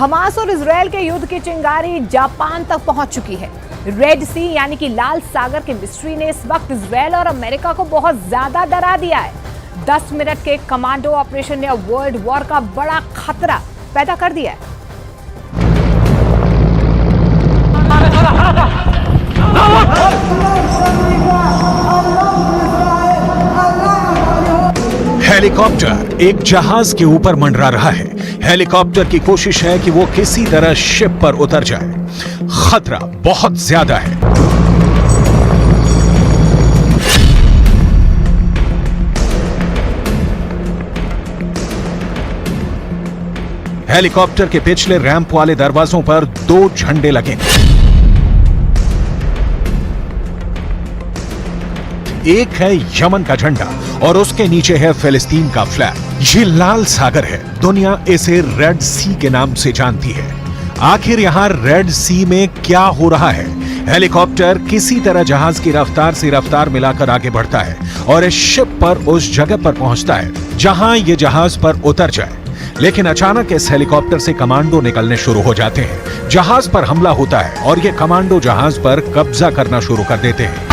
Hamas और Israel के युद्ध की चिंगारी जापान तक पहुंच चुकी है। रेड सी यानी कि लाल सागर की मिस्ट्री ने इस वक्त इजरायल और अमेरिका को बहुत ज्यादा डरा दिया है। 10 मिनट के कमांडो ऑपरेशन ने वर्ल्ड वॉर का बड़ा खतरा पैदा कर दिया है। हेलीकॉप्टर एक जहाज के ऊपर मंडरा रहा है। हेलीकॉप्टर की कोशिश है कि वो किसी तरह शिप पर उतर जाए। खतरा बहुत ज्यादा है। हेलीकॉप्टर के पिछले रैंप वाले दरवाजों पर 2 झंडे लगे। एक है यमन का झंडा और उसके नीचे है फिलिस्तीन का फ्लैग। ये लाल सागर है। दुनिया इसे रेड सी के नाम से जानती है। आखिर यहां रेड सी में क्या हो रहा है? हेलीकॉप्टर किसी तरह जहाज की रफ्तार से रफ्तार मिलाकर आगे बढ़ता है और इस शिप पर उस जगह पर पहुंचता है जहां ये जहाज पर उतर जाए। लेकिन अचानक इस हेलीकॉप्टर से कमांडो निकलने शुरू हो जाते हैं। जहाज पर हमला होता है और ये कमांडो जहाज पर कब्जा करना शुरू कर देते हैं।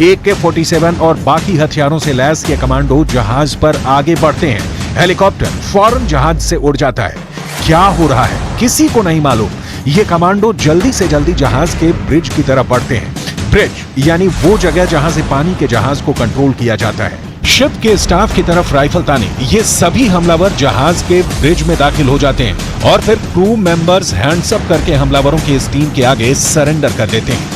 AK-47 और बाकी हथियारों से लैस ये कमांडो जहाज पर आगे बढ़ते हैं। हेलीकॉप्टर फौरन जहाज से उड़ जाता है। क्या हो रहा है किसी को नहीं मालूम। ये कमांडो जल्दी से जल्दी जहाज के ब्रिज की तरफ बढ़ते हैं। ब्रिज यानी वो जगह जहां से पानी के जहाज को कंट्रोल किया जाता है। शिप के स्टाफ की तरफ राइफल ताने ये सभी हमलावर जहाज के ब्रिज में दाखिल हो जाते हैं और फिर क्रू मेंबर्स हैंड्स अप करके हमलावरों की इस टीम के आगे सरेंडर कर देते हैं।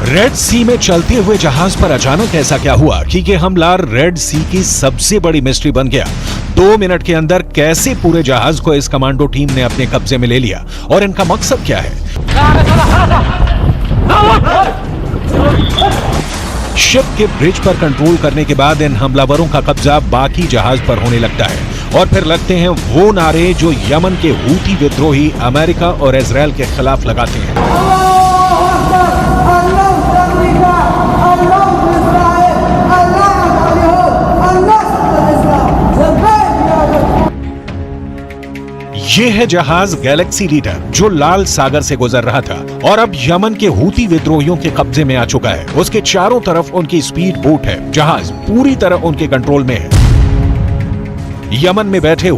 रेड सी में चलते हुए जहाज पर अचानक ऐसा क्या हुआ कि ये हमला रेड सी की सबसे बड़ी मिस्ट्री बन गया। 2 मिनट के अंदर कैसे पूरे जहाज को इस कमांडो टीम ने अपने कब्जे में ले लिया और इनका मकसद क्या है? शिप के ब्रिज पर कंट्रोल करने के बाद इन हमलावरों का कब्जा बाकी जहाज पर होने लगता है और फिर लगते हैं वो नारे जो यमन के हूती विद्रोही अमेरिका और इजरायल के खिलाफ लगाते हैं। ये है जहाज गैलेक्सी लीडर जो लाल सागर से गुजर रहा था और अब यमन के हूती विद्रोहियों के कब्जे में आ चुका है। उसके चारों तरफ उनकी स्पीड बोट है। जहाज पूरी तरह उनके कंट्रोल में है। यमन में बैठे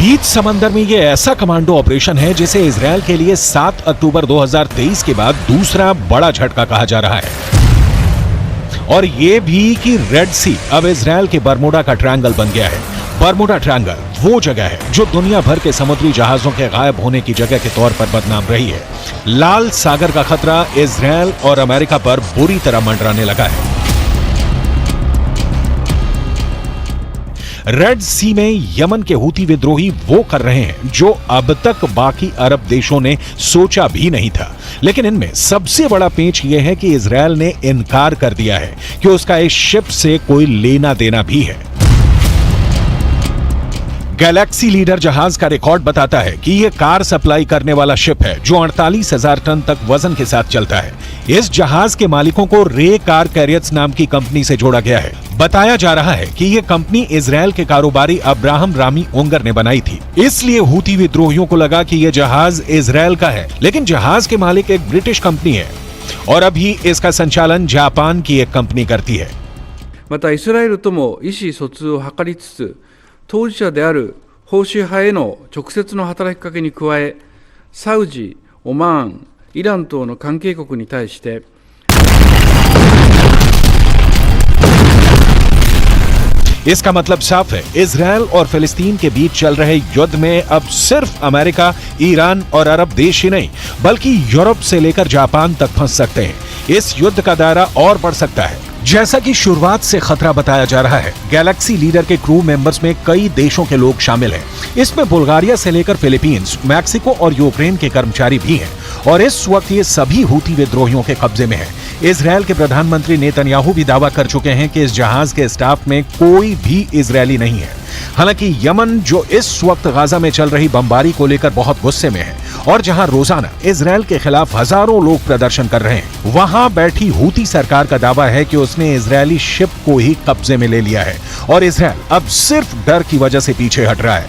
बीच समंदर में ये ऐसा कमांडो ऑपरेशन है जिसे इजरायल के लिए 7 अक्टूबर 2023 के बाद दूसरा बड़ा झटका कहा जा रहा है। और ये भी कि रेड सी अब इजरायल के बरमूडा का ट्रायंगल बन गया है। बरमूडा ट्रायंगल वो जगह है जो दुनिया भर के समुद्री जहाजों के गायब होने की जगह के तौर पर बदनाम रही है। लाल सागर का खतरा इजरायल और अमेरिका पर बुरी तरह मंडराने लगा है। रेड सी में यमन के हूती विद्रोही वो कर रहे हैं जो अब तक बाकी अरब देशों ने सोचा भी नहीं था। लेकिन इनमें सबसे बड़ा पेच ये है कि इजरायल ने इनकार कर दिया है कि उसका इस शिप से कोई लेना देना भी है। गैलेक्सी लीडर जहाज का रिकॉर्ड बताता है कि यह कार सप्लाई करने वाला शिप है जो 48,000 टन तक वजन के साथ चलता है। इस जहाज के मालिकों को रे कार कैरियर्स नाम की कंपनी से जोड़ा गया है। बताया जा रहा है कि यह कंपनी इजरायल के कारोबारी अब्राहम रामी ओंगर ने बनाई थी। इसलिए हूती विद्रोहियों को लगा कि यह जहाज इजरायल का है, लेकिन जहाज के मालिक एक ब्रिटिश कंपनी है और अभी इसका संचालन जापान की एक कंपनी करती है। またイスラエルとも意思疎通を図りつつ、当事者である保守派への直接の働きかけに加え、サウジ、オマーン、イラン等の関係国に対して इसका मतलब साफ है, इजराइल और फिलिस्तीन के बीच चल रहे युद्ध में अब सिर्फ अमेरिका, ईरान और अरब देश ही नहीं बल्कि यूरोप से लेकर जापान तक फंस सकते हैं। इस युद्ध का दायरा और बढ़ सकता है। जैसा कि शुरुआत से खतरा बताया जा रहा है, गैलेक्सी लीडर के क्रू मेंबर्स में कई देशों के लोग शामिल हैं। इसमें बुल्गारिया से लेकर फिलीपींस, मैक्सिको और यूक्रेन के कर्मचारी भी हैं और इस वक्त ये सभी हूती विद्रोहियों के कब्जे में है। इजराइल के प्रधानमंत्री नेतन्याहू भी दावा कर चुके हैं कि इस जहाज के स्टाफ में कोई भी इजरायली नहीं है। हालांकि यमन, जो इस वक्त गाजा में चल रही बमबारी को लेकर बहुत गुस्से में है और जहां रोजाना इजराइल के खिलाफ हजारों लोग प्रदर्शन कर रहे हैं, वहां बैठी हूती सरकार का दावा है कि उसने इजरायली शिप को ही कब्जे में ले लिया है और इजराइल अब सिर्फ डर की वजह से पीछे हट रहा है।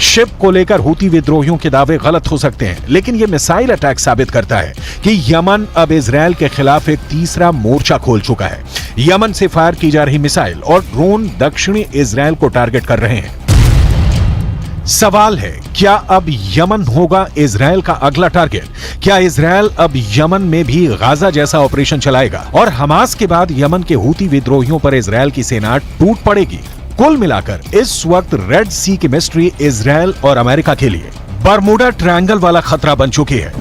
शिप को लेकर हूती विद्रोहियों के दावे गलत हो सकते हैं, लेकिन यह मिसाइल अटैक साबित करता है कि यमन अब इजराइल के खिलाफ एक तीसरा मोर्चा खोल चुका है। यमन से फायर की जा रही मिसाइल और ड्रोन दक्षिणी इजराइल को टारगेट कर रहे हैं। सवाल है, क्या अब यमन होगा इजराइल का अगला टारगेट? क्या इजराइल अब यमन में भी गाजा जैसा ऑपरेशन चलाएगा और हमास के बाद यमन के हूती विद्रोहियों पर इजराइल की सेना टूट पड़ेगी? कुल मिलाकर इस वक्त रेड सी की मिस्ट्री इजराइल और अमेरिका के लिए बरमुडा ट्रायंगल वाला खतरा बन चुकी है।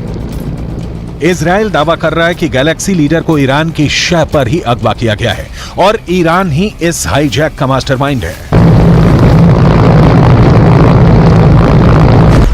इजराइल दावा कर रहा है कि गैलेक्सी लीडर को ईरान की शह पर ही अगवा किया गया है और ईरान ही इस हाईजैक का मास्टरमाइंड है।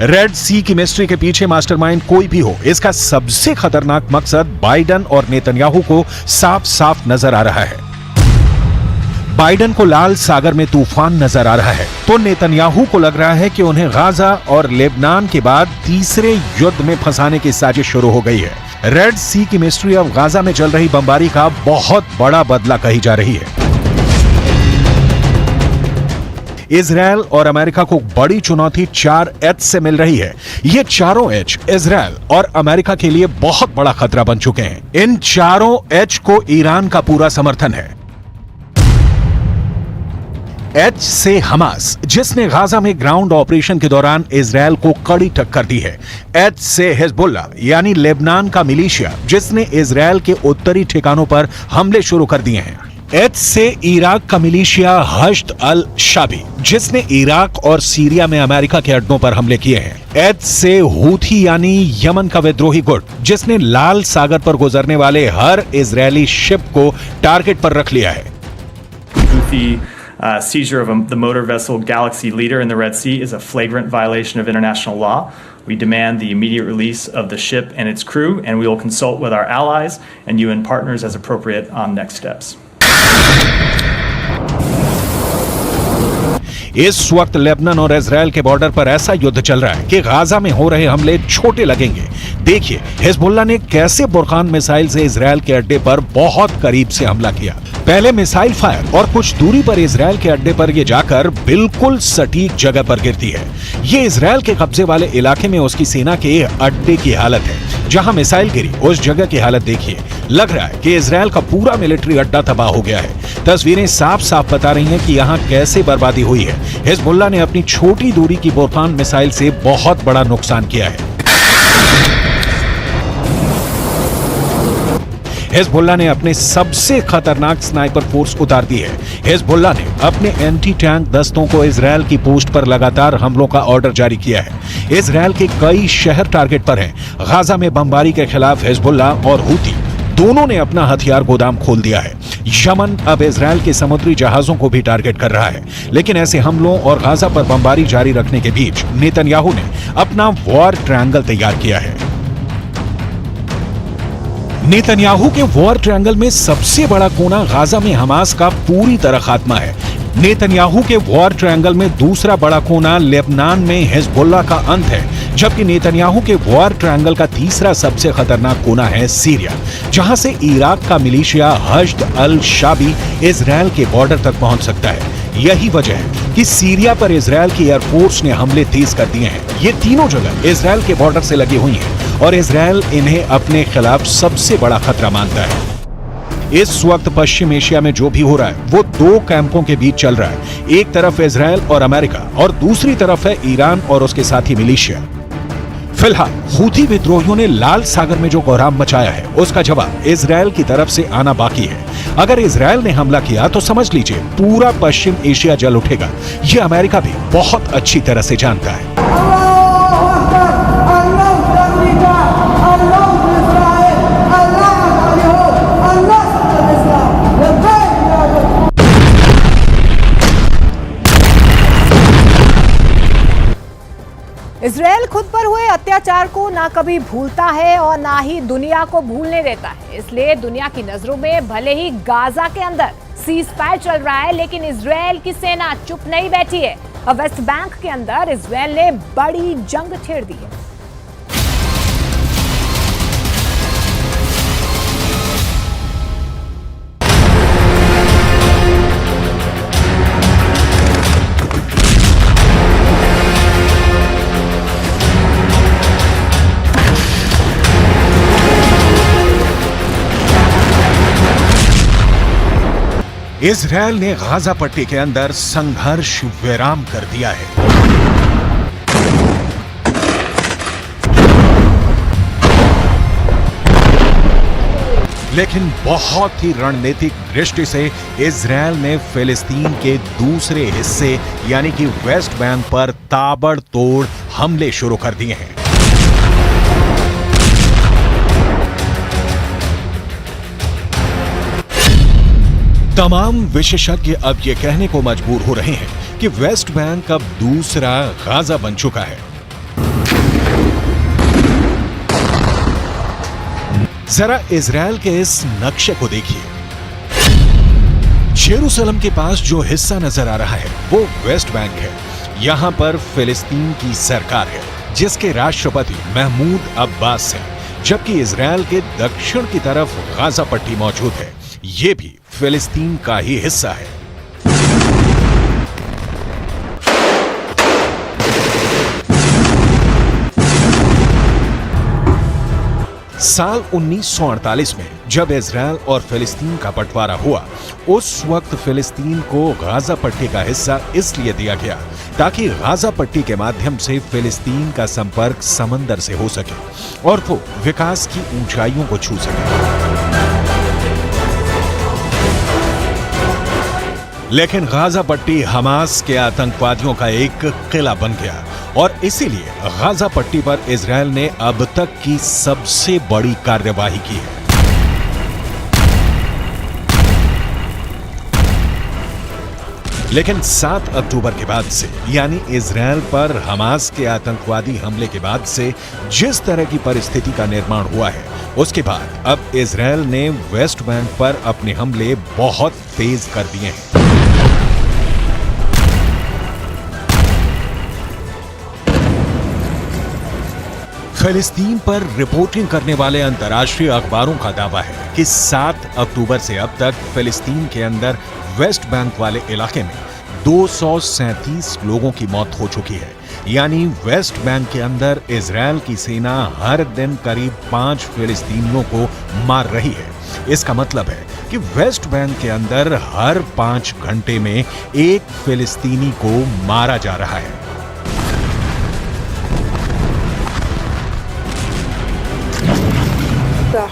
रेड सी की मिस्ट्री के पीछे मास्टरमाइंड कोई भी हो, इसका सबसे खतरनाक मकसद बाइडन और नेतन्याहू को साफ साफ नजर आ रहा है। बाइडन को लाल सागर में तूफान नजर आ रहा है तो नेतन्याहू को लग रहा है कि उन्हें गाजा और लेबनान के बाद तीसरे युद्ध में फंसाने की साजिश शुरू हो गई है। रेड सी की मिस्ट्री अब गाजा में चल रही बमबारी का बहुत बड़ा बदला कही जा रही है। इजराइल और अमेरिका को बड़ी चुनौती 4 एच से मिल रही है। ये चारों एच इजराइल और अमेरिका के लिए बहुत बड़ा खतरा बन चुके हैं। इन चारों एच को ईरान का पूरा समर्थन है। एच से हमास, जिसने गाजा में ग्राउंड ऑपरेशन के दौरान इजराइल को कड़ी टक्कर दी है। एच से हिजबुल्लाह यानी लेबनान का मिलिशिया, जिसने इजराइल के उत्तरी ठिकानों पर हमले शुरू कर दिए हैं। एच से इराक का मिलिशिया हश्द अल शाबी, जिसने इराक और सीरिया में अमेरिका के अड्डों पर हमले किए हैं। एच से हूथी यानी यमन का विद्रोही गुट, जिसने लाल सागर पर गुजरने वाले हर इजरायली शिप को टारगेट पर रख लिया है। Seizure of the motor vessel Galaxy Leader in the Red Sea is a flagrant violation of international law. We demand the immediate release of the ship and its crew, and we will consult with our allies and UN partners as appropriate on next steps. इस वक्त Lebanon और Israel के border पर ऐसा युद्ध चल रहा है कि गाजा में हो रहे हमले छोटे लगेंगे। देखिए हिजबुल्लाह ने कैसे बुरखान मिसाइल से इजराइल के अड्डे पर बहुत करीब से हमला किया। पहले मिसाइल फायर और कुछ दूरी पर इजराइल के अड्डे पर ये जाकर बिल्कुल सटीक जगह पर गिरती है। ये इजराइल के कब्जे वाले इलाके में उसकी सेना के अड्डे की हालत है। जहां मिसाइल गिरी उस जगह की हालत देखिए। लग रहा है कि इजराइल का पूरा मिलिट्री अड्डा तबाह हो गया है। तस्वीरें साफ साफ बता रही हैं कि यहाँ कैसे बर्बादी हुई है। हिजबुल्लाह ने अपनी छोटी दूरी की बुरखान मिसाइल से बहुत बड़ा नुकसान किया है। हिजबुल्लाह ने अपने सबसे खतरनाक स्नाइपर फोर्स उतार दी है। हिजबुल्लाह ने अपने एंटी टैंक दस्तों को इजराइल की पोस्ट पर लगातार हमलों का ऑर्डर जारी किया है। इजराइल के कई शहर टारगेट पर हैं। गाजा में बमबारी के खिलाफ हिजबुल्लाह और हूती दोनों ने अपना हथियार गोदाम खोल दिया है। यमन अब इजराइल के समुद्री जहाजों को भी टारगेट कर रहा है। लेकिन ऐसे हमलों और गाजा पर बमबारी जारी रखने के बीच नेतन्याहू ने अपना वॉर ट्रायंगल तैयार किया है। नेतन्याहू के वॉर ट्रायंगल में सबसे बड़ा कोना गाजा में हमास का पूरी तरह खात्मा है। नेतन्याहू के वॉर ट्रायंगल में दूसरा बड़ा कोना लेबनान में हिजबुल्लाह का अंत है, जबकि नेतन्याहू के वॉर ट्रायंगल का तीसरा सबसे खतरनाक कोना है सीरिया, जहां से इराक का मिलिशिया हश्द अल शाबी इजरायल के बॉर्डर तक पहुंच सकता है। यही वजह है कि सीरिया पर इजरायल की एयरफोर्स ने हमले तेज कर दिए हैं। ये तीनों जगह इजरायल के बॉर्डर से लगी हुई हैं और इजरायल इन्हें अपने खिलाफ सबसे बड़ा खतरा मानता है। इस वक्त पश्चिम एशिया में जो भी हो रहा है वो दो कैंपों के बीच चल रहा है। एक तरफ इजरायल और अमेरिका और दूसरी तरफ है ईरान और उसके साथी मिलिशिया। फिलहाल हूथी विद्रोहियों ने लाल सागर में जो कोहराम मचाया है उसका जवाब इजरायल की तरफ से आना बाकी है। अगर इजरायल ने हमला किया तो समझ लीजिए पूरा पश्चिम एशिया जल उठेगा। ये अमेरिका भी बहुत अच्छी तरह से जानता है। इजरायल खुद पर हुए अत्याचार को ना कभी भूलता है और ना ही दुनिया को भूलने देता है। इसलिए दुनिया की नजरों में भले ही गाजा के अंदर सीज फायर चल रहा है, लेकिन इजरायल की सेना चुप नहीं बैठी है और वेस्ट बैंक के अंदर इजरायल ने बड़ी जंग छेड़ दी है। इजरायल ने गाजा पट्टी के अंदर संघर्ष विराम कर दिया है। लेकिन बहुत ही रणनीतिक दृष्टि से इजरायल ने फिलिस्तीन के दूसरे हिस्से यानी कि वेस्ट बैंक पर ताबड़तोड़ हमले शुरू कर दिए हैं। तमाम विशेषज्ञ अब ये कहने को मजबूर हो रहे हैं कि वेस्ट बैंक अब दूसरा गाजा बन चुका है। जरा इजरायल के इस नक्शे को देखिए। जेरूसलम के पास जो हिस्सा नजर आ रहा है वो वेस्ट बैंक है। यहां पर फिलिस्तीन की सरकार है जिसके राष्ट्रपति महमूद अब्बास हैं, जबकि इजरायल के दक्षिण की तरफ गाजा पट्टी मौजूद है। ये भी फिलिस्तीन का ही हिस्सा है। साल 1948 में जब इजरायल और फिलिस्तीन का बंटवारा हुआ, उस वक्त फिलिस्तीन को गाजा पट्टी का हिस्सा इसलिए दिया गया ताकि गाजा पट्टी के माध्यम से फिलिस्तीन का संपर्क समंदर से हो सके और वो विकास की ऊंचाइयों को छू सके। लेकिन गाजा पट्टी हमास के आतंकवादियों का एक किला बन गया और इसीलिए गाजा पट्टी पर इजरायल ने अब तक की सबसे बड़ी कार्यवाही की है। लेकिन 7 अक्टूबर के बाद से यानी इजरायल पर हमास के आतंकवादी हमले के बाद से जिस तरह की परिस्थिति का निर्माण हुआ है, उसके बाद अब इजरायल ने वेस्ट बैंक पर अपने हमले बहुत तेज कर दिए हैं। फिलिस्तीन पर रिपोर्टिंग करने वाले अंतर्राष्ट्रीय अखबारों का दावा है कि 7 अक्टूबर से अब तक फिलिस्तीन के अंदर वेस्ट बैंक वाले इलाके में 237 लोगों की मौत हो चुकी है। यानी वेस्ट बैंक के अंदर इजरायल की सेना हर दिन करीब 5 फिलिस्तीनियों को मार रही है। इसका मतलब है कि वेस्ट बैंक के अंदर हर 5 घंटे में एक फिलिस्तीनी को मारा जा रहा है।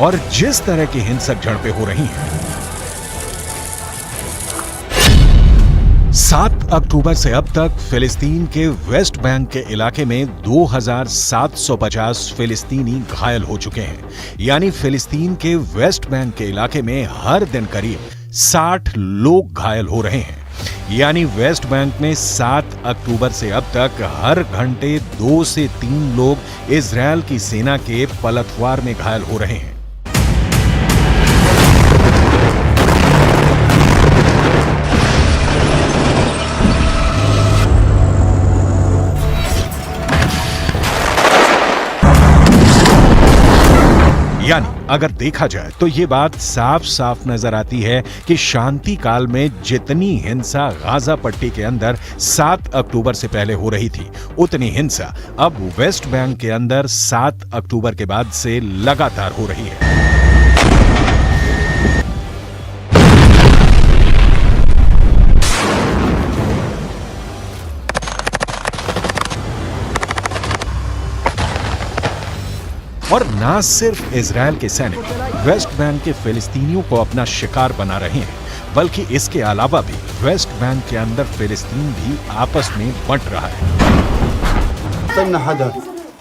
और जिस तरह की हिंसक झड़पें हो रही हैं, 7 अक्टूबर से अब तक फिलिस्तीन के वेस्ट बैंक के इलाके में 2750 फिलिस्तीनी घायल हो चुके हैं। यानी फिलिस्तीन के वेस्ट बैंक के इलाके में हर दिन करीब 60 लोग घायल हो रहे हैं। यानी वेस्ट बैंक में 7 अक्टूबर से अब तक हर घंटे 2 से 3 लोग इजरायल की सेना के पलटवार में घायल हो रहे हैं। यानी अगर देखा जाए तो ये बात साफ साफ नजर आती है कि शांति काल में जितनी हिंसा गाजा पट्टी के अंदर 7 अक्टूबर से पहले हो रही थी, उतनी हिंसा अब वेस्ट बैंक के अंदर 7 अक्टूबर के बाद से लगातार हो रही है। और ना सिर्फ इजरायल के सैनिक वेस्ट बैंक के फिलिस्तीनियों को अपना शिकार बना रहे हैं, बल्कि इसके अलावा भी वेस्ट बैंक के अंदर फिलिस्तीन भी आपस में बंट रहा है।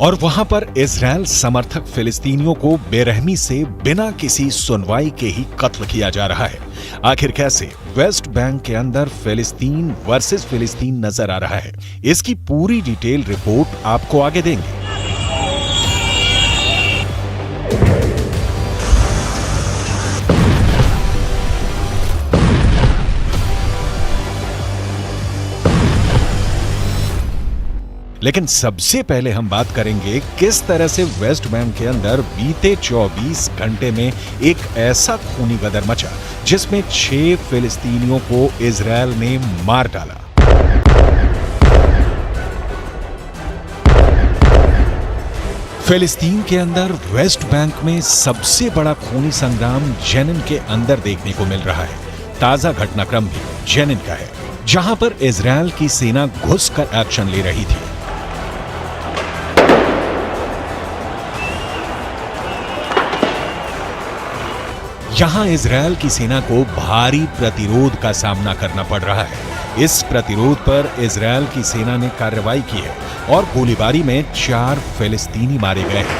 और वहां पर इजरायल समर्थक फिलिस्तीनियों को बेरहमी से बिना किसी सुनवाई के ही कत्ल किया जा रहा है। आखिर कैसे वेस्ट बैंक के अंदर फिलिस्तीन वर्सेस फिलिस्तीन नजर आ रहा है, इसकी पूरी डिटेल रिपोर्ट आपको आगे देंगे। लेकिन सबसे पहले हम बात करेंगे किस तरह से वेस्ट बैंक के अंदर बीते 24 घंटे में एक ऐसा खूनी गदर मचा जिसमें 6 फिलिस्तीनियों को इजरायल ने मार डाला। फिलिस्तीन के अंदर वेस्ट बैंक में सबसे बड़ा खूनी संग्राम जेनिन के अंदर देखने को मिल रहा है। ताजा घटनाक्रम भी जेनिन का है, जहां पर इजरायल की सेना घुसकर एक्शन ले रही थी। यहां इजरायल की सेना को भारी प्रतिरोध का सामना करना पड़ रहा है। इस प्रतिरोध पर इजरायल की सेना ने कार्रवाई की है और गोलीबारी में 4 फिलिस्तीनी मारे गए हैं।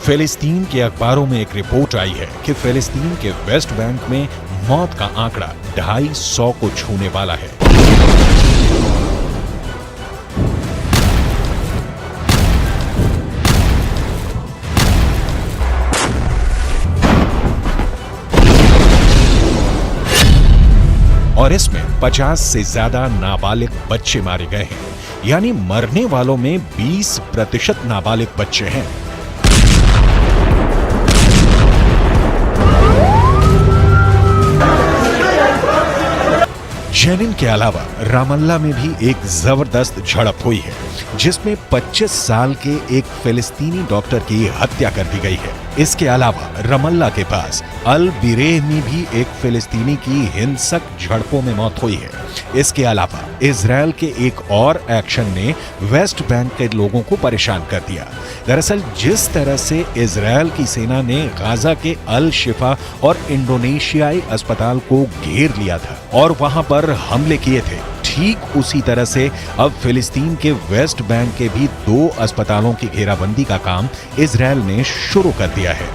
फिलिस्तीन के अखबारों में एक रिपोर्ट आई है कि फिलिस्तीन के वेस्ट बैंक में मौत का आंकड़ा 250 को छूने वाला है। और इसमें 50 से ज्यादा नाबालिग बच्चे मारे गए हैं, यानी मरने वालों में 20% नाबालिग बच्चे हैं। जेनिन के अलावा रामल्ला में भी एक जबरदस्त झड़प हुई है, जिसमें 25 साल के एक फिलिस्तीनी डॉक्टर की हत्या कर दी गई है। इसके अलावा रमल्ला के पास अल बिरेह में भी एक फिलिस्तीनी की हिंसक झड़पों में मौत हुई है। इसके अलावा इजरायल के एक और एक्शन ने वेस्ट बैंक के लोगों को परेशान कर दिया। दरअसल जिस तरह से इजरायल की सेना ने गाजा के अल शिफा और इंडोनेशियाई अस्पताल को घेर लिया था और वहां पर हमले किए थे, ठीक उसी तरह से अब फिलिस्तीन के वेस्ट बैंक के भी 2 अस्पतालों की घेराबंदी का काम इजरायल ने शुरू कर दिया है।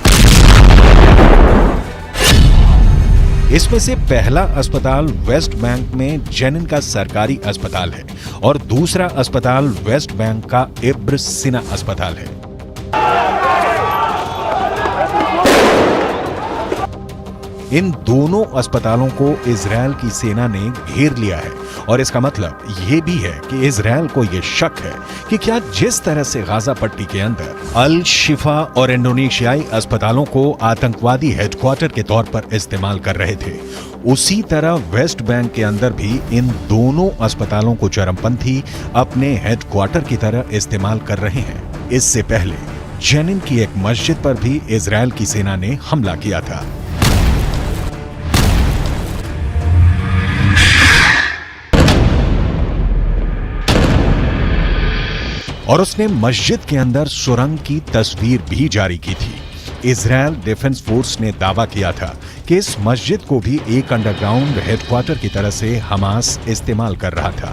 इसमें से पहला अस्पताल वेस्ट बैंक में जेनिन का सरकारी अस्पताल है और दूसरा अस्पताल वेस्ट बैंक का इब्र सिना अस्पताल है। इन दोनों अस्पतालों को इजरायल की सेना ने घेर लिया है और इसका मतलब ये भी है कि इजरायल को ये शक है कि क्या जिस तरह से गाजा पट्टी के अंदर अल शिफा और इंडोनेशियाई अस्पतालों को आतंकवादी हेडक्वार्टर के तौर पर इस्तेमाल कर रहे थे, उसी तरह वेस्ट बैंक के अंदर भी इन दोनों अस्पतालों को चरमपंथी अपने हेडक्वार्टर की तरह इस्तेमाल कर रहे हैं। इससे पहले जेनिन की एक मस्जिद पर भी इजरायल की सेना ने हमला किया था। और उसने मस्जिद के अंदर सुरंग की तस्वीर भी जारी की थी। इजरायल डिफेंस फोर्स ने दावा किया था कि इस मस्जिद को भी एक अंडरग्राउंड हेडक्वार्टर की तरह से हमास इस्तेमाल कर रहा था।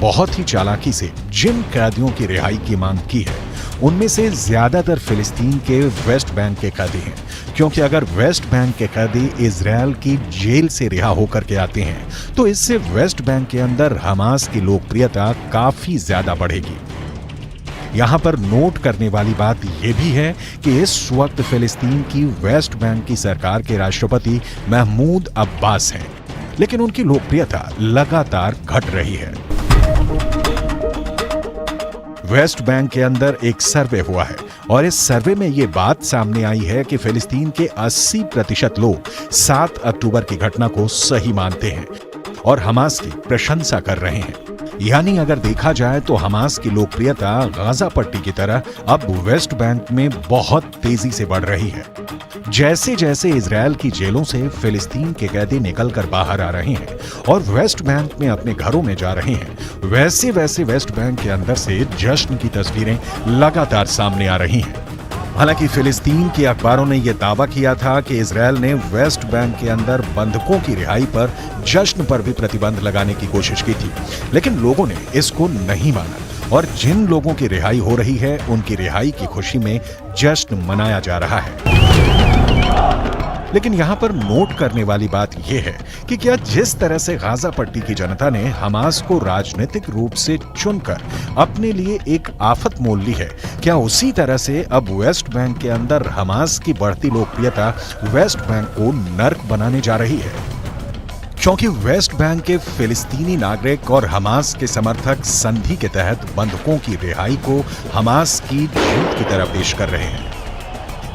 बहुत ही चालाकी से जिन कैदियों की रिहाई की मांग की है, उनमें से ज्यादातर फिलिस्तीन के वेस्ट बैंक के कैदी हैं, क्योंकि अगर वेस्ट बैंक के कैदी इजरायल की जेल से रिहा होकर के आते हैं तो इससे वेस्ट बैंक के अंदर हमास की लोकप्रियता काफी ज्यादा बढ़ेगी। यहां पर नोट करने वाली बात यह भी है कि इस वक्त फिलिस्तीन की वेस्ट बैंक की सरकार के राष्ट्रपति महमूद अब्बास हैं, लेकिन उनकी लोकप्रियता लगातार घट रही है। वेस्ट बैंक के अंदर एक सर्वे हुआ है और इस सर्वे में यह बात सामने आई है कि फिलिस्तीन के 80% लोग 7 अक्टूबर की घटना को सही मानते हैं और हमास की प्रशंसा कर रहे हैं। यानी अगर देखा जाए तो हमास की लोकप्रियता गाजा पट्टी की तरह अब वेस्ट बैंक में बहुत तेजी से बढ़ रही है। जैसे जैसे इजरायल की जेलों से फिलिस्तीन के कैदी निकलकर बाहर आ रहे हैं और वेस्ट बैंक में अपने घरों में जा रहे हैं, वैसे वैसे वेस्ट बैंक के अंदर से जश्न की तस्वीरें लगातार सामने आ रही हैं। हालांकि फिलिस्तीन के अखबारों ने यह दावा किया था कि इजरायल ने वेस्ट बैंक के अंदर बंधकों की रिहाई पर जश्न पर भी प्रतिबंध लगाने की कोशिश की थी, लेकिन लोगों ने इसको नहीं माना और जिन लोगों की रिहाई हो रही है उनकी रिहाई की खुशी में जश्न मनाया जा रहा है। लेकिन यहाँ पर नोट करने वाली बात यह है कि क्या जिस तरह से गाजा पट्टी की जनता ने हमास को राजनीतिक रूप से चुनकर अपने लिए एक आफत मोल ली है, क्या उसी तरह से अब वेस्ट बैंक के अंदर हमास की बढ़ती लोकप्रियता वेस्ट बैंक को नर्क बनाने जा रही है? क्योंकि वेस्ट बैंक के फिलिस्तीनी नागरिक और हमास के समर्थक संधि के तहत बंधकों की रिहाई को हमास की जीत की तरह पेश कर रहे हैं।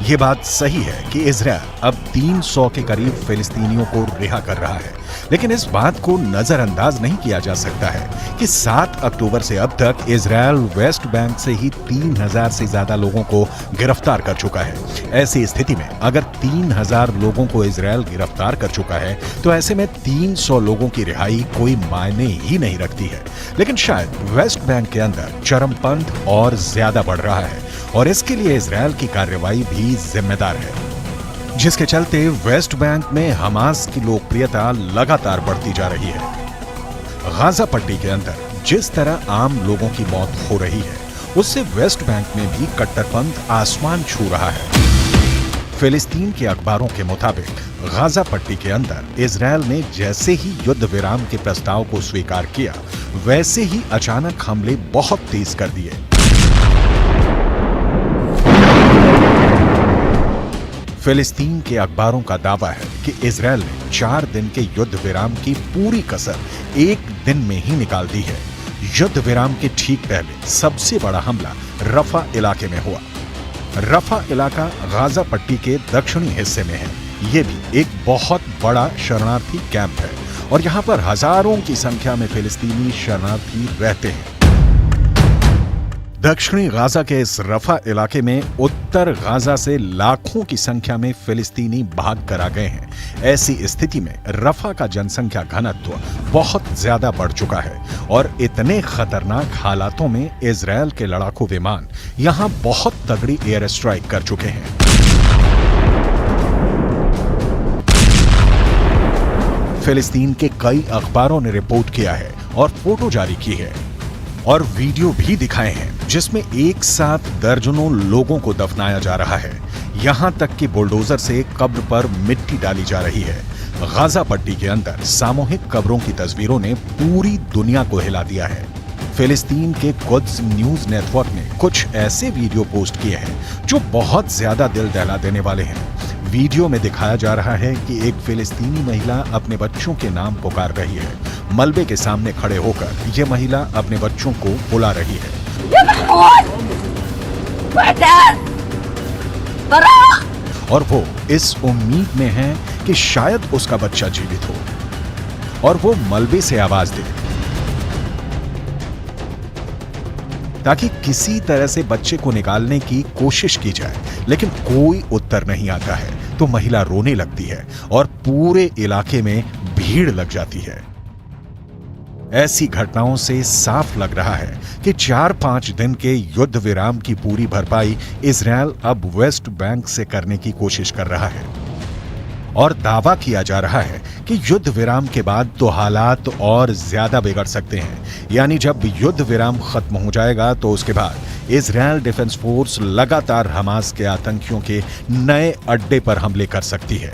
ये बात सही है कि इजरायल अब 300 के करीब फिलिस्तीनियों को रिहा कर रहा है, लेकिन इस बात को नजरअंदाज नहीं किया जा सकता है कि 7 अक्टूबर से अब तक इजरायल वेस्ट बैंक से ही 3000 से ज्यादा लोगों को गिरफ्तार कर चुका है। ऐसी स्थिति में अगर 3000 लोगों को इजरायल गिरफ्तार कर चुका है तो ऐसे में 300 लोगों की रिहाई कोई मायने ही नहीं रखती है। लेकिन शायद वेस्ट बैंक के अंदर चरमपंथ और ज्यादा बढ़ रहा है और इसके लिए इजरायल की कार्रवाई भी जिम्मेदार है, जिसके चलते वेस्ट बैंक में हमास की लोकप्रियता लगातार बढ़ती जा रही है। गाजा पट्टी के अंदर जिस तरह आम लोगों की मौत हो रही है, उससे वेस्ट बैंक में भी कट्टरपंथ आसमान छू रहा है। फिलिस्तीन के अखबारों के मुताबिक गाजा पट्टी के अंदर इजरायल ने जैसे ही युद्ध विराम के प्रस्ताव को स्वीकार किया, वैसे ही अचानक हमले बहुत तेज कर दिए। फिलिस्तीन के अखबारों का दावा है कि इजरायल ने 4 दिन के युद्ध विराम की पूरी कसर एक दिन में ही निकाल दी है। युद्ध विराम के ठीक पहले सबसे बड़ा हमला रफा इलाके में हुआ। रफा इलाका गाजा पट्टी के दक्षिणी हिस्से में है। ये भी एक बहुत बड़ा शरणार्थी कैंप है और यहाँ पर हजारों की संख्या में फिलिस्तीनी शरणार्थी रहते हैं। दक्षिणी गाजा के इस रफा इलाके में उत्तर गाजा से लाखों की संख्या में फिलिस्तीनी भाग कर आ गए हैं। ऐसी स्थिति में रफा का जनसंख्या घनत्व बहुत ज्यादा बढ़ चुका है और इतने खतरनाक हालातों में इजरायल के लड़ाकू विमान यहां बहुत तगड़ी एयर स्ट्राइक कर चुके हैं। फिलिस्तीन के कई अखबारों ने रिपोर्ट किया है और फोटो जारी की है और वीडियो भी दिखाए हैं जिसमें एक साथ दर्जनों लोगों को दफनाया जा रहा है। यहां तक कि बुलडोजर से कब्र पर मिट्टी डाली जा रही है। गाजा पट्टी के अंदर सामूहिक कब्रों की तस्वीरों ने पूरी दुनिया को हिला दिया है। फिलिस्तीन के कुद्स न्यूज नेटवर्क ने कुछ ऐसे वीडियो पोस्ट किए हैं जो बहुत ज्यादा दिल दहला देने वाले हैं। वीडियो में दिखाया जा रहा है कि एक फिलिस्तीनी महिला अपने बच्चों के नाम पुकार रही है। मलबे के सामने खड़े होकर यह महिला अपने बच्चों को बुला रही है और वो इस उम्मीद में है कि शायद उसका बच्चा जीवित हो और वो मलबे से आवाज दे ताकि किसी तरह से बच्चे को निकालने की कोशिश की जाए, लेकिन कोई उत्तर नहीं आता है तो महिला रोने लगती है और पूरे इलाके में भीड़ लग जाती है। ऐसी घटनाओं से साफ लग रहा है कि 4-5 दिन के युद्ध विराम की पूरी भरपाई इजरायल अब वेस्ट बैंक से करने की कोशिश कर रहा है और दावा किया जा रहा है कि युद्ध विराम के बाद तो हालात और ज्यादा बिगड़ सकते हैं। यानी जब युद्ध विराम खत्म हो जाएगा तो उसके बाद इजरायल डिफेंस फोर्स लगातार हमास के आतंकियों के नए अड्डे पर हमले कर सकती है।